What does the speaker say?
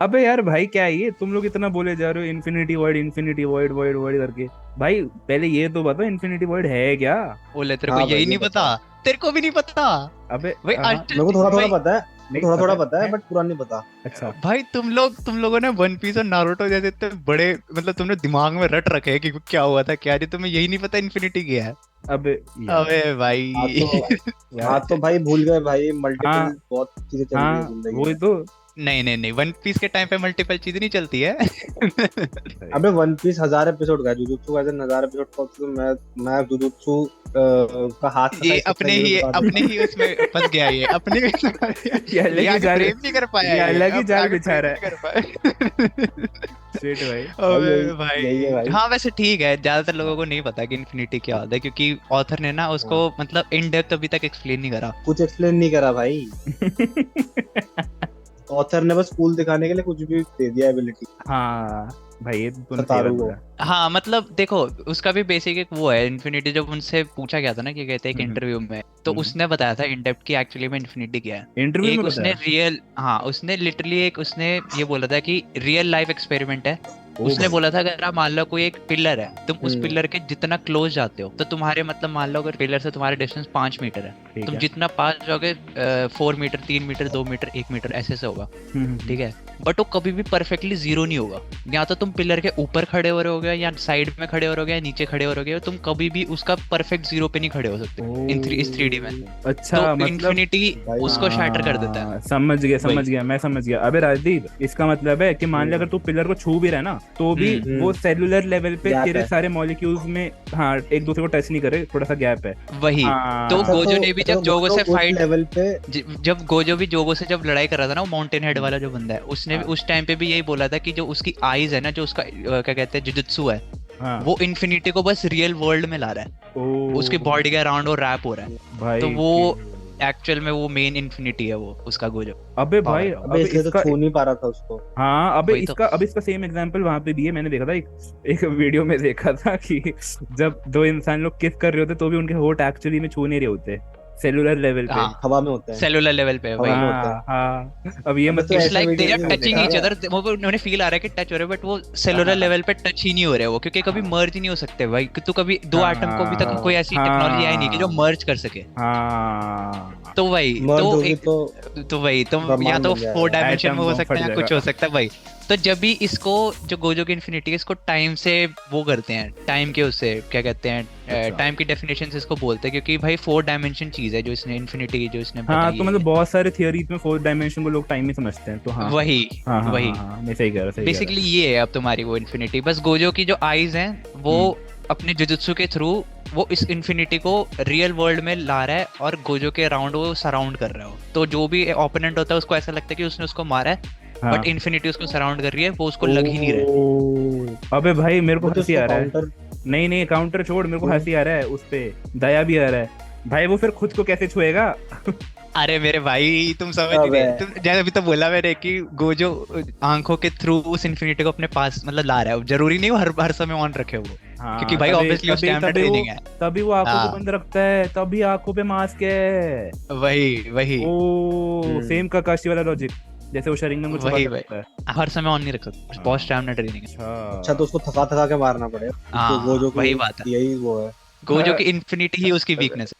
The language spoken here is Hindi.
अबे यार भाई क्या है ये, तुम लोग इतना बोले जा रहे हो इन्फिनिटी वॉइड वॉइड वॉइड करके। भाई पहले ये तो बताओ इन्फिनिटी वॉइड है क्या। बोले तेरे को हाँ भाई यही ये नहीं पता पता? है। तेरे को भी नहीं पता? अबे भाई हाँ। मेरे को थोड़ा थोड़ा भाई, पता है, मेरे को नहीं थोड़ा पता थोड़ा पता है है। बट पूरा नहीं पता। अच्छा। भाई तुम लोगों ने वन पीस और नारुतो जैसे इतने बड़े, मतलब तुमने दिमाग में रट रखे है कि क्या हुआ था क्या नहीं, तुम्हें यही नहीं पता इन्फिनिटी क्या है? अबे यार। अबे हाँ भाई। तो यार। हाँ तो भाई भूल गए भाई, हाँ मल्टीपल बहुत चीजें चल रही है हाँ जिंदगी वही में। तो। नहीं नहीं नहीं, वन पीस के टाइम पे मल्टीपल चीजें नहीं चलती है। अबे वन पीस 1000 एपिसोड का है, जुजुत्सु वैसे 1000 एपिसोड का, तो मैं जुजुत्सु का हाथ का ये साइज कितना है ये भी बता अपने दूंगा। ही उसमें फंस गया, ये अपने ही उसमें फंस गया। ये ये अलग ही आगे जाल। प्रेम नहीं कर पाया, ये ये अलग ही अब जाल आगे बिछा प्रेम रहा नहीं है। कर पाया। शिट भाई। भाई अबे यही है भाई भाई। हाँ, वैसे ठीक है, ज्यादातर लोगों को नहीं पता कि इन्फिनिटी क्या होता है, क्योंकि ऑथर ने ना उसको हाँ मतलब इन डेप्थ अभी तक एक्सप्लेन नहीं करा। कुछ एक्सप्लेन नहीं करा भाई, ऑथर ने बस कूल दिखाने के लिए कुछ भी दे दिया एबिलिटी हाँ भाई ये तो तूने सही बात सतारू को। बोला। हाँ मतलब देखो, उसका भी बेसिक एक वो है इन्फिनिटी। जब उनसे पूछा गया था ना कि कहते हैं एक हम्म इंटरव्यू में, तो हम्म। उसने बताया था इन डेप्थ कि एक्चुअली में इन्फिनिटी क्या है। इंटरव्यू में एक उसने बताया। रियल, हाँ उसने लिटरली एक उसने ये बोला था कि रियल लाइफ एक्सपेरिमेंट है। ओ उसने भाई। बोला था अगर आप मान लो कोई एक पिलर है, तुम उस हम्म पिलर के जितना क्लोज जाते हो, तो तुम्हारे मतलब मान लो अगर पिलर से तुम्हारे डिस्टेंस 5 मीटर है, ठीक तुम है। जितना पास जाओगे 4 मीटर, 3 मीटर, 2 मीटर, 1 मीटर ऐसे से होगा। हम्म। ठीक है, बट वो कभी भी परफेक्टली जीरो नहीं होगा। या तो तुम पिलर के ऊपर खड़े हो रहे होगे, या साइड में खड़े हो रहोगे, या नीचे खड़े हो रहोगे, तुम कभी भी उसका परफेक्ट जीरो पे नहीं खड़े हो सकते इस 3D में। ओ तो अच्छा मतलब। इन्फिनिटी भाई उसको शैटर कर देता है। समझ गया वही। समझ गया, मैं समझ गया। अबे राजदीप, इसका मतलब है कि मान लिया हम्म अगर तू पिलर को छू भी रहा है ना, तो भी वो हम्म सेलुलर लेवल पे गैप तेरे है। सारे मॉलिक्यूल्स में, हाँ, एक दूसरे को टच नहीं करे, थोड़ा सा गैप है। वही। तो हाँ। अच्छा गोजो तो ने भी अच्छा जब तो जोगो गोजो से उस फाइट, लेवल पे। जब गोजो भी जोगो से जब लड़ाई कर रहा था ना, वो माउंटेन हेड हम्म, वाला जो बंदा है, उसने भी हाँ उस टाइम पे भी यही बोला था कि जो उसकी आईज है ना, जो उसका क्या कहते हैं जुजुत्सु है, हाँ। वो इन्फिनिटी को बस रियल वर्ल्ड में ला रहा है। उसकी ओ बॉडी के अराउंड वो रैप हो रहा है। तो भाई वो के। एक्चुअल में वो मेन इन्फिनिटी है, वो उसका गोजो अबे भाई, पावर। अबे अबे इसलिए तो इसका। छू नहीं पा रहा था उसको। हाँ अबे वही तो। इसका, अब इसका सेम एग्जांपल वहां पे भी है, मैंने देखा था एक वीडियो में देखा था कि जब दो इंसान लोग किस कर रहे होते तो भी उनके होठ एक्चुअली में छू नहीं रहे होते, सेलुलर लेवल पे। हाँ, हवा में होते हैं, सेलुलर लेवल पे हवा वही। में होते हैं। हाँ हाँ, अब ये अबे तो मतलब। इट्स ऐसे लाइक दे वीडियोस आर भी हाँ, मैंने टचिंग देखा ईच है। अदर। वो उन्हें फील आ रहा है कि टच हो रहे हैं, बट वो हाँ सेलुलर हाँ लेवल पे टच ही नहीं हो रहे वो, क्योंकि कभी मर्ज ही नहीं हो सकते भाई, कि तू कभी दो एटम को अभी तक हाँ कोई हाँ ऐसी टेक्नोलॉजी आई नहीं कि जो हाँ मर्ज कर सके। हाँ। तो वही मर्ज तो होगी एक, तो तो वही तो, या ब्रह्मांड तो बन 4 डायमेंशन में एटम हो बम सकता फट है या जाएगा। कुछ हो सकता है भाई। तो जब भी इसको, जो गोजो की इन्फिनिटी है, इसको टाइम से वो करते हैं, टाइम के उससे क्या कहते हैं, अच्छा। टाइम की डेफिनेशन से इसको बोलते हैं, क्योंकि भाई 4 डायमेंशन चीज है जो इसने इन्फिनिटी जो इसने हाँ बताई तो है मतलब ये। बहुत सारे थियोरीज में फोर्थ डायमेंशन को लोग टाइम ही समझते हैं, तो हाँ। वही हाँ हाँ हाँ वही हाँ, मैं सही कह रहा, सही कह रहा। बेसिकली ये है अब तुम्हारी वो इन्फिनिटी। बस गोजो की जो आईज हैं वो हम्म। अपने जुजुत्सु के थ्रू वो इस इन्फिनिटी को रियल वर्ल्ड में ला रहा है, और गोजो के अराउंड वो सराउंड कर रहा है। तो जो भी ओपोनेंट होता है उसको ऐसा लगता है कि उसने उसको मारा है, बट हाँ। इन्फिनिटी उसको सराउंड कर रही है, वो उसको लग ही नहीं रहा है। ओ अबे भाई मेरे को अबे तो हंसी उसका आ रहा है। काउंटर नहीं नहीं, काउंटर छोड़, मेरे को क्यों? हंसी आ रहा है उस पे, दया भी आ रहा है। भाई वो फिर खुद को कैसे छुएगा। अरे मेरे भाई तुम समझ नहीं अबे रहे, तुम जैसे अभी तो बोला मैंने कि गोजो आंखों के थ्रू उस इन्फिनिटी को अपने पास मतलब ला रहा है। जरूरी नहीं वो हर हर समय ऑन रखे वो, क्योंकि हाँ भाई तभी ऑब्वियसली उस तभी टाइम पे तभी वो, ट्रेनिंग है। तभी वो आंखों को हाँ बंद रखता है, तभी आंखों पे मास्क है। वही वही ओ हम्म सेम काकाशी वाला लॉजिक, जैसे वो शरिंगन को छुपा वही के वही रखता है। हर समय ऑन नहीं रख सकते, बहुत हाँ। स्टैमिना ट्रेनिंग है। अच्छा तो अच्छा। उसको थका थका के मारना पड़ेगा, उसको हाँ गोजो की वही बात है, यही वो है। गोजो की इन्फिनिटी ही उसकी वीकनेस